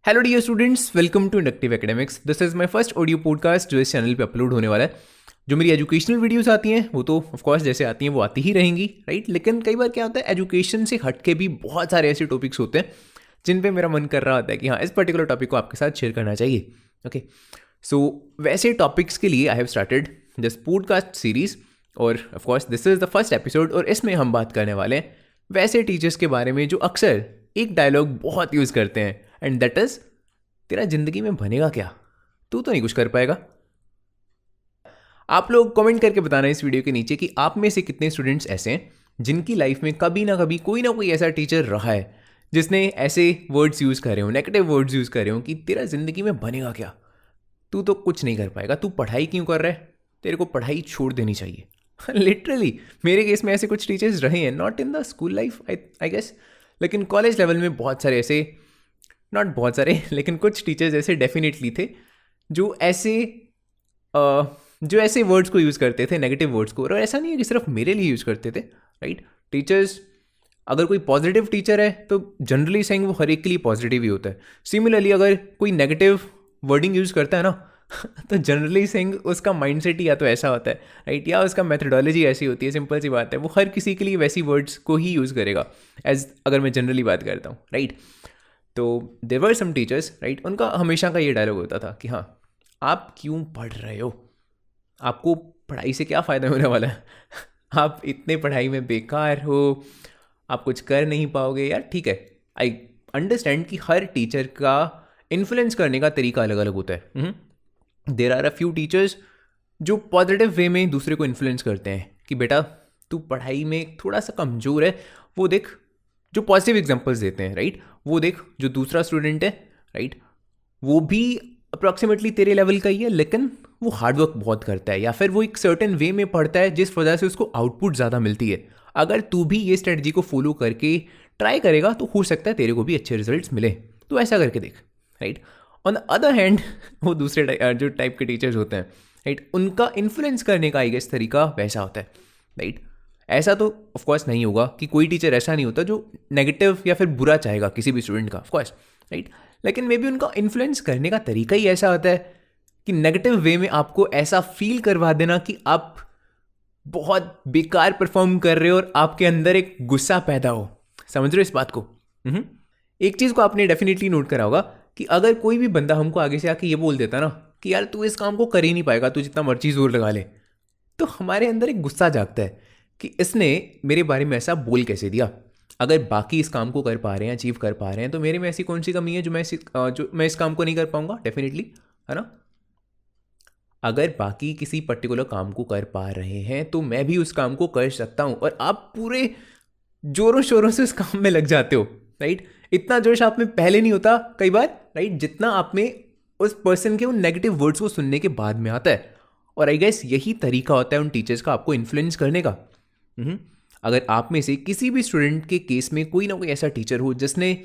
Hello dear students, welcome to inductive academics. This is my first audio podcast जो इस channel पे upload होने वाला है। जो मेरी एजुकेशनल वीडियोस आती हैं वो तो ऑफ कोर्स जैसे आती हैं वो आती ही रहेंगी, राइट। लेकिन कई बार क्या होता है, एजुकेशन से हट के भी बहुत सारे ऐसे टॉपिक्स होते हैं जिन पे मेरा मन कर रहा होता है कि हाँ, इस पर्टिकुलर टॉपिक को आपके साथ शेयर करना चाहिए। ओके, सो वैसे टॉपिक्स के लिए I have started this podcast series, और of course this is the first episode. और इसमें हम बात करने वाले हैं वैसे टीचर्स के बारे में जो अक्सर एक डायलॉग बहुत यूज़ करते हैं, एंड दैट इज़, तेरा जिंदगी में बनेगा क्या, तू तो नहीं कुछ कर पाएगा। आप लोग कमेंट करके बताना इस वीडियो के नीचे कि आप में से कितने स्टूडेंट्स ऐसे हैं जिनकी लाइफ में कभी ना कभी कोई ना कोई ऐसा टीचर रहा है जिसने ऐसे वर्ड्स यूज़ करे हो, नेगेटिव वर्ड्स यूज़ करे हो कि तेरा ज़िंदगी में बनेगा क्या, तू तो कुछ नहीं कर पाएगा, तू पढ़ाई क्यों कर रहा है, तेरे को पढ़ाई छोड़ देनी चाहिए। लिटरली मेरे केस में ऐसे कुछ टीचर्स रहे हैं, not in the school life I guess, लेकिन कॉलेज लेवल में बहुत सारे ऐसे, नॉट बहुत सारे लेकिन कुछ टीचर्स ऐसे डेफिनेटली थे जो ऐसे वर्ड्स को यूज़ करते थे, नेगेटिव वर्ड्स को। और ऐसा नहीं है कि सिर्फ मेरे लिए यूज़ करते थे, राइट। टीचर्स, अगर कोई पॉजिटिव टीचर है तो जनरली सेइंग वो हर एक के लिए पॉजिटिव ही होता है। सिमिलरली अगर कोई नेगेटिव वर्डिंग यूज़ करता है ना तो जनरली सेइंग उसका माइंडसेट ही या तो ऐसा होता है, राइट, या उसका मेथडोलॉजी ऐसी होती है। सिंपल सी बात है, वो हर किसी के लिए वैसी वर्ड्स को ही यूज़ करेगा, एज अगर मैं जनरली बात करता हूँ, राइट। तो there were some teachers, right, उनका हमेशा का ये डायलॉग होता था कि हाँ, आप क्यों पढ़ रहे हो, आपको पढ़ाई से क्या फ़ायदा होने वाला है आप इतने पढ़ाई में बेकार हो, आप कुछ कर नहीं पाओगे। यार ठीक है, आई अंडरस्टैंड कि हर टीचर का इन्फ्लुएंस करने का तरीका अलग अलग होता है। There are a few teachers जो पॉजिटिव वे में दूसरे को इन्फ्लुएंस करते हैं कि बेटा तू पढ़ाई में थोड़ा सा कमज़ोर है, वो देख, जो पॉजिटिव एग्जांपल्स देते हैं, राइट। वो देख, जो दूसरा स्टूडेंट है, राइट, वो भी अप्रॉक्सीमेटली तेरे लेवल का ही है, लेकिन वो हार्डवर्क बहुत करता है, या फिर वो एक सर्टेन वे में पढ़ता है जिस वजह से उसको आउटपुट ज़्यादा मिलती है। अगर तू भी ये स्ट्रेटजी को फॉलो करके ट्राई करेगा तो हो सकता है तेरे को भी अच्छे रिजल्ट्स मिले, तो ऐसा करके देख, right. On the other hand वो दूसरे जो टाइप के टीचर्स होते हैं, राइट, उनका इन्फ्लुएंस करने का आई गेस तरीका वैसा होता है, राइट। ऐसा तो ऑफ कोर्स नहीं होगा कि कोई टीचर ऐसा नहीं होता जो नेगेटिव या फिर बुरा चाहेगा किसी भी स्टूडेंट का, ऑफ कोर्स, राइट। लेकिन मे बी उनका इन्फ्लुएंस करने का तरीका ही ऐसा होता है कि नेगेटिव वे में आपको ऐसा फील करवा देना कि आप बहुत बेकार परफॉर्म कर रहे हो और आपके अंदर एक गुस्सा पैदा हो। समझ रहे हो इस बात को? एक चीज़ को आपने डेफिनेटली नोट करा होगा कि अगर कोई भी बंदा हमको आगे से आके ये बोल देता ना कि यार तू इस काम को कर ही नहीं पाएगा, तू जितना मर्जी जोर लगा ले, तो हमारे अंदर एक गुस्सा जागता है कि इसने मेरे बारे में ऐसा बोल कैसे दिया। अगर बाकी इस काम को कर पा रहे हैं, अचीव कर पा रहे हैं, तो मेरे में ऐसी कौन सी कमी है जो मैं इस काम को नहीं कर पाऊंगा, डेफिनेटली, है ना। अगर बाकी किसी पर्टिकुलर काम को कर पा रहे हैं तो मैं भी उस काम को कर सकता हूं, और आप पूरे जोरों शोरों से उस काम में लग जाते हो, राइट। इतना जोश आप में पहले नहीं होता कई बार, राइट, जितना आप में उस पर्सन के उन नेगेटिव वर्ड्स को सुनने के बाद में आता है। और आई गेस यही तरीका होता है उन टीचर्स का आपको इन्फ्लुएंस करने का। अगर आप में से किसी भी स्टूडेंट के केस में कोई ना कोई ऐसा टीचर हो जिसने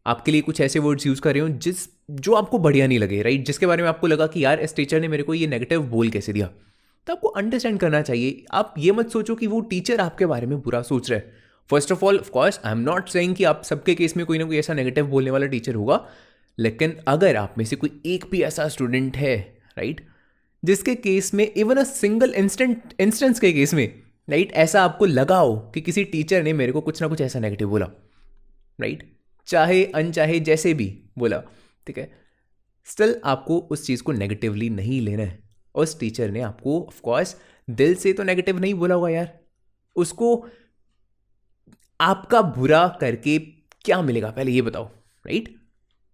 आपके लिए कुछ ऐसे वर्ड्स यूज़ कर रहे हो जो आपको बढ़िया नहीं लगे, राइट, जिसके बारे में आपको लगा कि यार इस टीचर ने मेरे को ये नेगेटिव बोल कैसे दिया, तो आपको अंडरस्टैंड करना चाहिए। आप ये मत सोचो कि वो टीचर आपके बारे में बुरा सोच रहा है। First of all, of course I am not saying कि आप सबके केस में कोई ना कोई ऐसा नेगेटिव बोलने वाला टीचर होगा, लेकिन अगर आप में से कोई एक भी ऐसा स्टूडेंट है, राइट, जिसके केस में इवन अ सिंगल इंस्टेंस के केस में, राइट, ऐसा आपको लगा हो कि किसी टीचर ने मेरे को कुछ ना कुछ ऐसा नेगेटिव बोला, राइट, चाहे अनचाहे जैसे भी बोला, ठीक है, स्टिल आपको उस चीज़ को नेगेटिवली नहीं लेना है। उस टीचर ने आपको ऑफ कोर्स दिल से तो नेगेटिव नहीं बोला होगा यार, उसको आपका बुरा करके क्या मिलेगा पहले ये बताओ, राइट।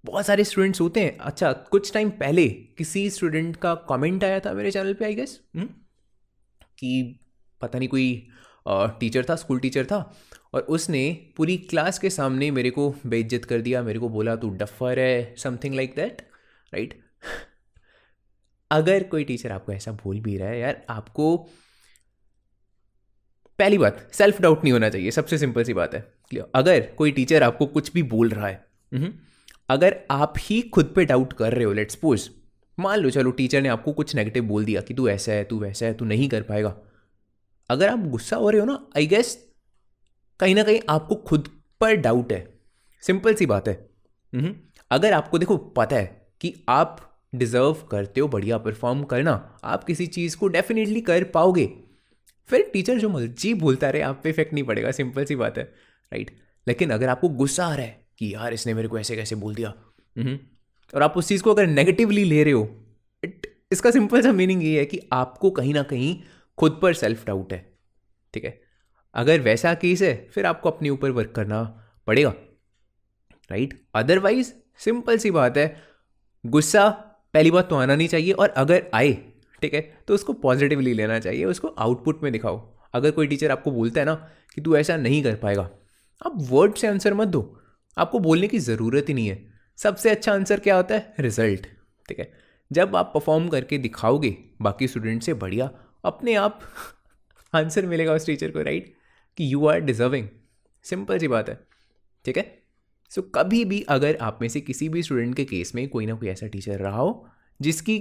बहुत सारे स्टूडेंट्स होते हैं। अच्छा, कुछ टाइम पहले किसी स्टूडेंट का कमेंट आया था मेरे चैनल पे, आई गेस, कि पता नहीं कोई टीचर था, स्कूल टीचर था, और उसने पूरी क्लास के सामने मेरे को बेइज्जत कर दिया, मेरे को बोला तू डफर है, समथिंग लाइक दैट, राइट। अगर कोई टीचर आपको ऐसा बोल भी रहा है यार, आपको पहली बात सेल्फ डाउट नहीं होना चाहिए, सबसे सिंपल सी बात है, क्लियर। अगर कोई टीचर आपको कुछ भी बोल रहा है, अगर आप ही खुद पे डाउट कर रहे हो, लेट्स सपोज, मान लो चलो टीचर ने आपको कुछ नेगेटिव बोल दिया कि तू ऐसा है, तू वैसा है, तू नहीं कर पाएगा, अगर आप गुस्सा हो रहे हो ना, आई गेस कहीं ना कहीं आपको खुद पर डाउट है, सिंपल सी बात है। अगर आपको देखो पता है कि आप डिज़र्व करते हो बढ़िया परफॉर्म करना, आप किसी चीज़ को डेफिनेटली कर पाओगे, फिर टीचर जो मर्जी बोलता रहे आप पे इफेक्ट नहीं पड़ेगा, सिंपल सी बात है, राइट। लेकिन अगर आपको गुस्सा आ रहा है कि यार इसने मेरे को ऐसे कैसे बोल दिया, और आप उस चीज़ को अगर नेगेटिवली ले रहे हो, इसका सिंपल सा मीनिंग ये है कि आपको कहीं ना कहीं खुद पर सेल्फ डाउट है, ठीक है। अगर वैसा केस है फिर आपको अपने ऊपर वर्क करना पड़ेगा, राइट। अदरवाइज सिंपल सी बात है, गुस्सा पहली बात तो आना नहीं चाहिए, और अगर आए, ठीक है, तो उसको पॉजिटिवली लेना चाहिए, उसको आउटपुट में दिखाओ। अगर कोई टीचर आपको बोलता है ना कि तू ऐसा नहीं कर पाएगा, आप वर्ड से आंसर मत दो, आपको बोलने की ज़रूरत ही नहीं है। सबसे अच्छा आंसर क्या होता है? रिजल्ट, ठीक है। जब आप परफॉर्म करके दिखाओगे बाकी स्टूडेंट से बढ़िया, अपने आप आंसर मिलेगा उस टीचर को, राइट, कि यू आर डिजर्विंग। सिंपल सी बात है, ठीक है। सो कभी भी अगर आप में से किसी भी स्टूडेंट के केस में कोई ना कोई ऐसा टीचर रहा हो जिसकी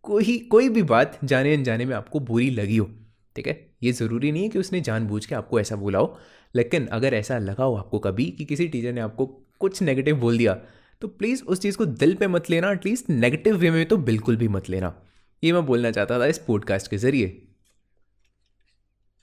कोई भी बात जाने अनजाने में आपको बुरी लगी हो, ठीक है, ये ज़रूरी नहीं है कि उसने जानबूझ के आपको ऐसा बोला हो, लेकिन अगर ऐसा लगा हो आपको कभी कि किसी टीचर ने आपको कुछ नेगेटिव बोल दिया, तो प्लीज़ उस चीज़ को दिल पे मत लेना, एटलीस्ट नेगेटिव वे में तो बिल्कुल भी मत लेना। ये मैं बोलना चाहता था इस पॉडकास्ट के ज़रिए।